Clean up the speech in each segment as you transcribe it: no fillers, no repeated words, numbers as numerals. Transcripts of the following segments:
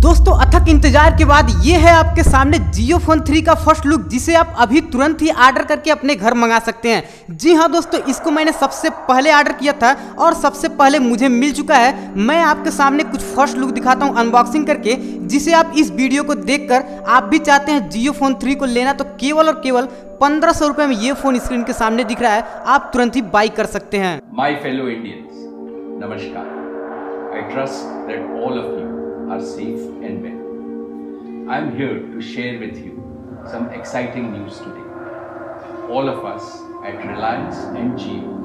दोस्तों अथक इंतजार के बाद ये है आपके सामने जियो फोन 3 का फर्स्ट लुक, जिसे आप अभी तुरंत ही ऑर्डर करके अपने घर मंगा सकते हैं। जी हाँ दोस्तों, इसको मैंने सबसे पहले ऑर्डर किया था और सबसे पहले मुझे मिल चुका है। मैं आपके सामने कुछ फर्स्ट लुक दिखाता हूँ अनबॉक्सिंग करके, जिसे आप इस वीडियो को देखकर आप भी चाहते हैं जियो फोन 3 को लेना तो केवल और केवल 1500 रुपए में ये फोन स्क्रीन के सामने दिख रहा है, आप तुरंत ही बाई कर सकते हैं। My fellow Indians, नमस्कार। I trust that all of you are safe and well. I am here to share with you some exciting news today. All of us at Reliance and JIO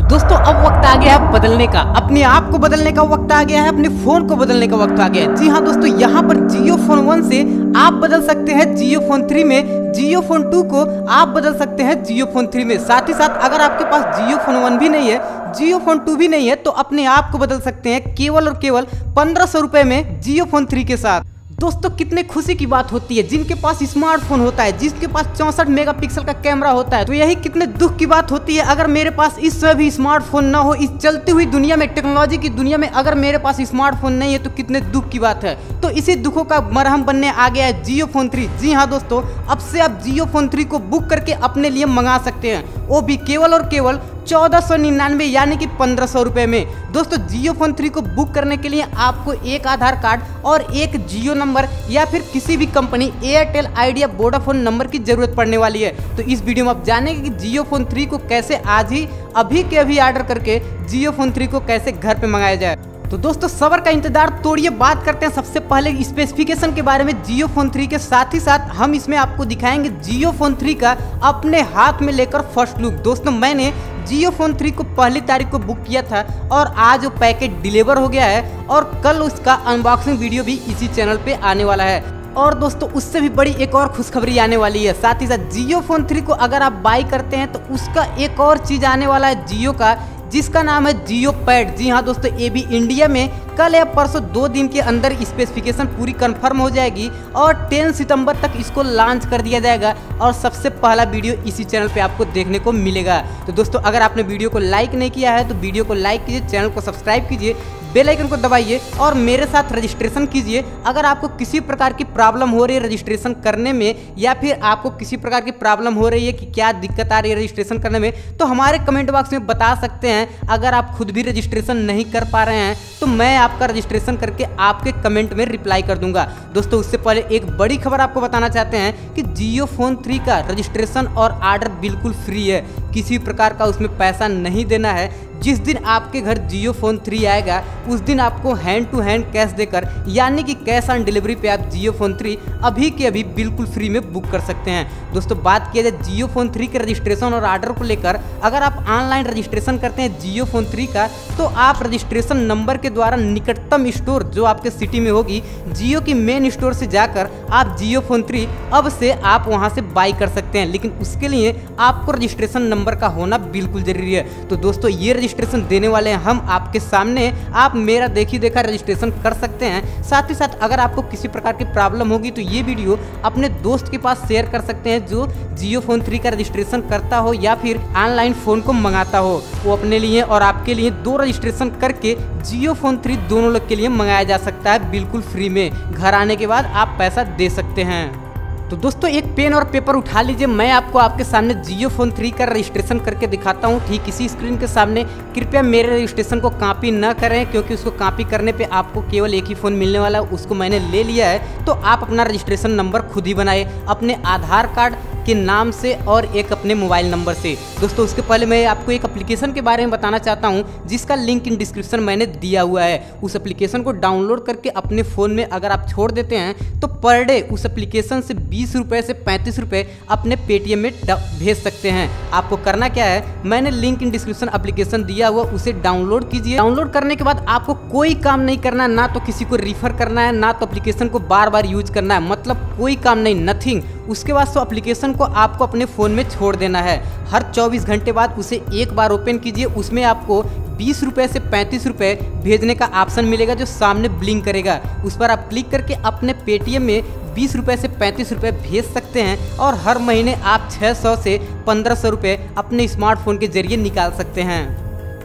दोस्तों अब वक्त आ गया है बदलने का, अपने आप को बदलने का वक्त आ गया है, अपने फोन को बदलने का वक्त आ गया है। जी हाँ दोस्तों, यहाँ पर जियो फोन 1 से आप बदल सकते हैं जियो फोन 3 में, जियो फोन 2 को आप बदल सकते हैं जियो फोन 3 में। साथ ही साथ अगर आपके पास जियो फोन 1 भी नहीं है, जियो फोन 2 भी नहीं है, तो अपने आप को बदल सकते हैं केवल और केवल 1500 रुपए में जियो फोन 3 के साथ। दोस्तों कितने खुशी की बात होती है जिनके पास स्मार्टफोन होता है, जिसके पास 64 मेगापिक्सल का कैमरा होता है, तो यही कितने दुख की बात होती है अगर मेरे पास इस समय भी स्मार्टफोन ना हो। इस चलती हुई दुनिया में, टेक्नोलॉजी की दुनिया में अगर मेरे पास स्मार्टफोन नहीं है तो कितने दुख की बात है। तो इसी दुखों का मरहम बनने आ गया है जियो फोन 3। जी हाँ दोस्तों, अब से आप जियो फोन 3 को बुक करके अपने लिए मंगा सकते हैं, वो भी केवल और केवल 1499 यानी कि 1500 रुपए में। दोस्तों जियो फोन 3 को बुक करने के लिए आपको एक आधार कार्ड और एक जियो नंबर या फिर किसी भी company Airtel, idea, Vodafone number की जरूरत पड़ने वाली है। तो इस वीडियो में आप जानेंगे कि जियो फोन 3 को कैसे आज ही अभी के अभी ऑर्डर करके जियो फोन 3 को कैसे घर पे मंगाया जाए। तो दोस्तों सबर का इंतजार तोड़िए, बात करते हैं सबसे पहले स्पेसिफिकेशन के बारे में जियो फोन 3 के। साथ ही साथ हम इसमें आपको दिखाएंगे जियो फोन 3 का अपने हाथ में लेकर फर्स्ट लुक। दोस्तों मैंने जियो फोन 3 को पहली तारीख को बुक किया था और आज वो पैकेट डिलीवर हो गया है और कल उसका अनबॉक्सिंग वीडियो भी इसी चैनल पे आने वाला है। और दोस्तों उससे भी बड़ी एक और खुशखबरी आने वाली है। साथ ही साथ जियो फोन 3 को अगर आप बाई करते हैं तो उसका एक और चीज आने वाला है जियो का, जिसका नाम है जियो पैड। जी हाँ दोस्तों, ये भी इंडिया में कल या परसों 2 दिन के अंदर स्पेसिफिकेशन पूरी कंफर्म हो जाएगी और 10 सितंबर तक इसको लॉन्च कर दिया जाएगा और सबसे पहला वीडियो इसी चैनल पे आपको देखने को मिलेगा। तो दोस्तों अगर आपने वीडियो को लाइक नहीं किया है तो वीडियो को लाइक कीजिए, चैनल को सब्सक्राइब कीजिए, बेल आइकन को दबाइए और मेरे साथ रजिस्ट्रेशन कीजिए। अगर आपको किसी प्रकार की प्रॉब्लम हो रही है रजिस्ट्रेशन करने में, या फिर आपको किसी प्रकार की प्रॉब्लम हो रही है कि क्या दिक्कत आ रही है रजिस्ट्रेशन करने में, तो हमारे कमेंट बॉक्स में बता सकते हैं। अगर आप खुद भी रजिस्ट्रेशन नहीं कर पा रहे हैं तो मैं आपका रजिस्ट्रेशन करके आपके कमेंट में रिप्लाई कर दूंगा। दोस्तों उससे पहले एक बड़ी खबर आपको बताना चाहते हैं कि जियो फोन 3 का रजिस्ट्रेशन और ऑर्डर बिल्कुल फ्री है, किसी प्रकार का उसमें पैसा नहीं देना है। जिस दिन आपके घर जियो फोन 3 आएगा उस दिन आपको हैंड टू हैंड कैश देकर, यानी कि कैश ऑन डिलीवरी पे आप जियो फोन 3 अभी के अभी बिल्कुल फ्री में बुक कर सकते हैं। दोस्तों बात किया जाए जियो फोन 3 के रजिस्ट्रेशन और ऑर्डर को लेकर, अगर आप ऑनलाइन रजिस्ट्रेशन करते हैं जियो फोन 3 का तो आप रजिस्ट्रेशन नंबर के द्वारा निकटतम स्टोर जो आपके सिटी में होगी, जियो की मेन स्टोर से जाकर आप जियो फोन 3 अब से आप वहां से बाई कर सकते हैं, लेकिन उसके लिए आपको रजिस्ट्रेशन नंबर का होना बिल्कुल जरूरी है। तो दोस्तों ये रजिस्ट्रेशन देने वाले हैं हम आपके सामने, आप मेरा देखी देखा रजिस्ट्रेशन कर सकते हैं। साथ ही साथ अगर आपको किसी प्रकार की प्रॉब्लम होगी तो ये वीडियो अपने दोस्त के पास शेयर कर सकते हैं जो जियो फोन 3 का रजिस्ट्रेशन करता हो या फिर ऑनलाइन फोन को मंगाता हो। वो अपने लिए और आपके लिए 2 रजिस्ट्रेशन करके जियो फोन 3 दोनों लोग के लिए मंगाया जा सकता है बिल्कुल फ्री में। घर आने के बाद आप पैसा दे सकते हैं। तो दोस्तों एक पेन और पेपर उठा लीजिए, मैं आपको आपके सामने जियो फोन 3 का रजिस्ट्रेशन करके दिखाता हूँ ठीक इसी स्क्रीन के सामने। कृपया मेरे रजिस्ट्रेशन को कॉपी न करें, क्योंकि उसको कॉपी करने पे आपको केवल एक ही फ़ोन मिलने वाला है, उसको मैंने ले लिया है। तो आप अपना रजिस्ट्रेशन नंबर खुद ही बनाए अपने आधार कार्ड के नाम से और एक अपने मोबाइल नंबर से। दोस्तों उसके पहले मैं आपको एक एप्लीकेशन के बारे में बताना चाहता हूं जिसका लिंक इन डिस्क्रिप्शन मैंने दिया हुआ है। उस एप्लीकेशन को डाउनलोड करके अपने फ़ोन में अगर आप छोड़ देते हैं तो पर डे उस एप्लीकेशन से 20 रुपये से 35 रुपये अपने पेटीएम में भेज सकते हैं। आपको करना क्या है, मैंने लिंक इन डिस्क्रिप्शन एप्लीकेशन दिया हुआ, उसे डाउनलोड कीजिए। डाउनलोड करने के बाद आपको कोई काम नहीं करना, ना तो किसी को रिफ़र करना है, ना तो एप्लीकेशन को बार बार यूज करना है, मतलब कोई काम नहीं, नथिंग। उसके बाद तो एप्लीकेशन को आपको अपने फ़ोन में छोड़ देना है। हर 24 घंटे बाद उसे एक बार ओपन कीजिए, उसमें आपको 20 रुपये से 35 रुपये भेजने का ऑप्शन मिलेगा जो सामने ब्लिंक करेगा। उस पर आप क्लिक करके अपने पेटीएम में 20 रुपये से 35 रुपये भेज सकते हैं और हर महीने आप 600 से 1500 रुपये अपने स्मार्टफोन के जरिए निकाल सकते हैं।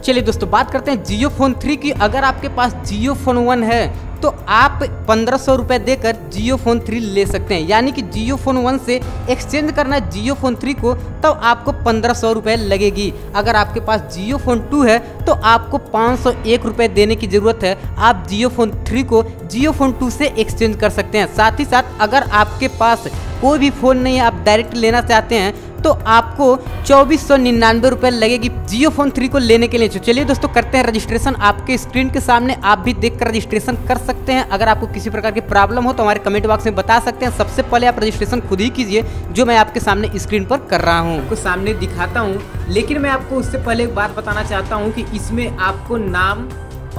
चलिए दोस्तों बात करते हैं जियो फोन 3 की। अगर आपके पास जियो फोन 1 है तो आप 1500 रुपये देकर जियो फोन 3 ले सकते हैं। यानी कि जियो फोन 1 से एक्सचेंज करना है जियो फोन 3 को, तब आपको 1500 रुपये लगेगी। अगर आपके पास जियो फोन 2 है तो आपको 501 रुपये देने की ज़रूरत है। आप जियो फोन 3 को जियो फोन 2 से एक्सचेंज कर सकते हैं। साथ ही साथ अगर आपके पास कोई भी फ़ोन नहीं है, आप डायरेक्ट लेना चाहते हैं, तो आपको 2499 रुपये लगेगी जियो फोन 3 को लेने के लिए। तो चलिए दोस्तों करते हैं रजिस्ट्रेशन। आपके स्क्रीन के सामने आप भी देखकर रजिस्ट्रेशन कर सकते हैं। अगर आपको किसी प्रकार की प्रॉब्लम हो तो हमारे कमेंट बॉक्स में बता सकते हैं। सबसे पहले आप रजिस्ट्रेशन खुद ही कीजिए, जो मैं आपके सामने स्क्रीन पर कर रहा हूँ, आपको सामने दिखाता हूँ। लेकिन मैं आपको उससे पहले एक बात बताना चाहता हूँ कि इसमें आपको नाम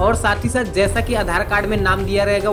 और साथ ही साथ जैसा कि आधार कार्ड में नाम दिया रहेगा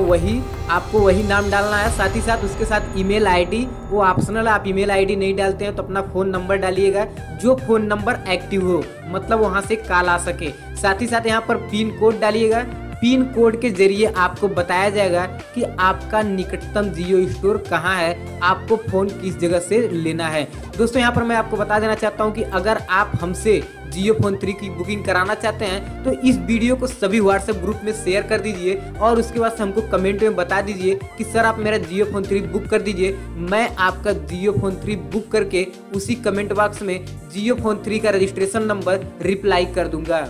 आपको वही नाम डालना है। साथ ही साथ उसके साथ ईमेल आईडी वो ऑप्शनल है। आप ईमेल आईडी नहीं डालते हैं तो अपना फ़ोन नंबर डालिएगा, जो फ़ोन नंबर एक्टिव हो, मतलब वहाँ से कॉल आ सके। साथ ही साथ यहाँ पर पिन कोड डालिएगा। पिन कोड के जरिए आपको बताया जाएगा कि आपका निकटतम जियो स्टोर कहाँ है, आपको फ़ोन किस जगह से लेना है। दोस्तों यहाँ पर मैं आपको बता देना चाहता हूँ कि अगर आप हमसे जियो फोन 3 की बुकिंग कराना चाहते हैं तो इस वीडियो को सभी व्हाट्सएप ग्रुप में शेयर कर दीजिए और उसके बाद हमको कमेंट में बता दीजिए कि सर आप मेरा जियो फोन 3 बुक कर दीजिए। मैं आपका जियो फोन 3 बुक करके उसी कमेंट बॉक्स में जियो फोन 3 का रजिस्ट्रेशन नंबर रिप्लाई कर दूंगा।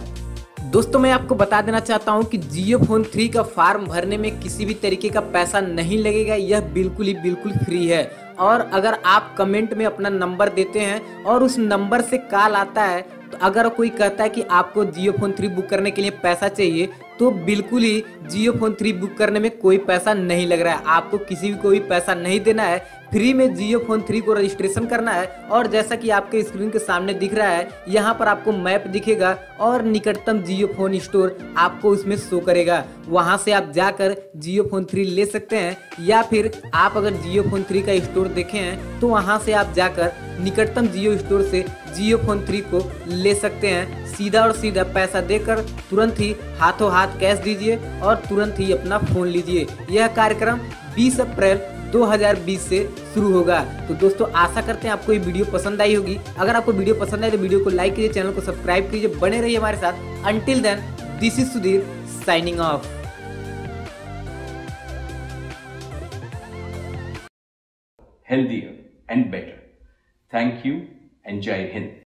दोस्तों मैं आपको बता देना चाहता हूं कि जियो फोन 3 का फॉर्म भरने में किसी भी तरीके का पैसा नहीं लगेगा। यह बिल्कुल फ्री है। और अगर आप कमेंट में अपना नंबर देते हैं और उस नंबर से कॉल आता है, तो अगर कोई कहता है कि आपको जियो फोन 3 बुक करने के लिए पैसा चाहिए, तो बिल्कुल ही जियो फोन 3 बुक करने में कोई पैसा नहीं लग रहा है। आपको किसी को भी पैसा नहीं देना है, फ्री में जियो फोन 3 को रजिस्ट्रेशन करना है। और जैसा कि आपके स्क्रीन के सामने दिख रहा है, यहाँ पर आपको मैप दिखेगा और निकटतम जियो फोन स्टोर आपको उसमें शो करेगा। वहाँ से आप जाकर जियो फोन 3 ले सकते हैं, या फिर आप अगर जियो फोन 3 का स्टोर देखे हैं तो वहाँ से आप जाकर निकटतम जियो स्टोर से जियो फोन 3 को ले सकते हैं। सीधा और सीधा पैसा देकर तुरंत ही हाथों हाथ कैश दीजिए और तुरंत ही अपना फ़ोन लीजिए। यह कार्यक्रम 20 अप्रैल 2020 से शुरू होगा। तो दोस्तों आशा करते हैं आपको ये वीडियो पसंद आई होगी। अगर आपको वीडियो पसंद आए तो वीडियो को लाइक कीजिए, चैनल को सब्सक्राइब कीजिए, बने रहिए हमारे साथ। Until then, this is Sudhir signing off. Healthier and better. Thank you and Jai Hind.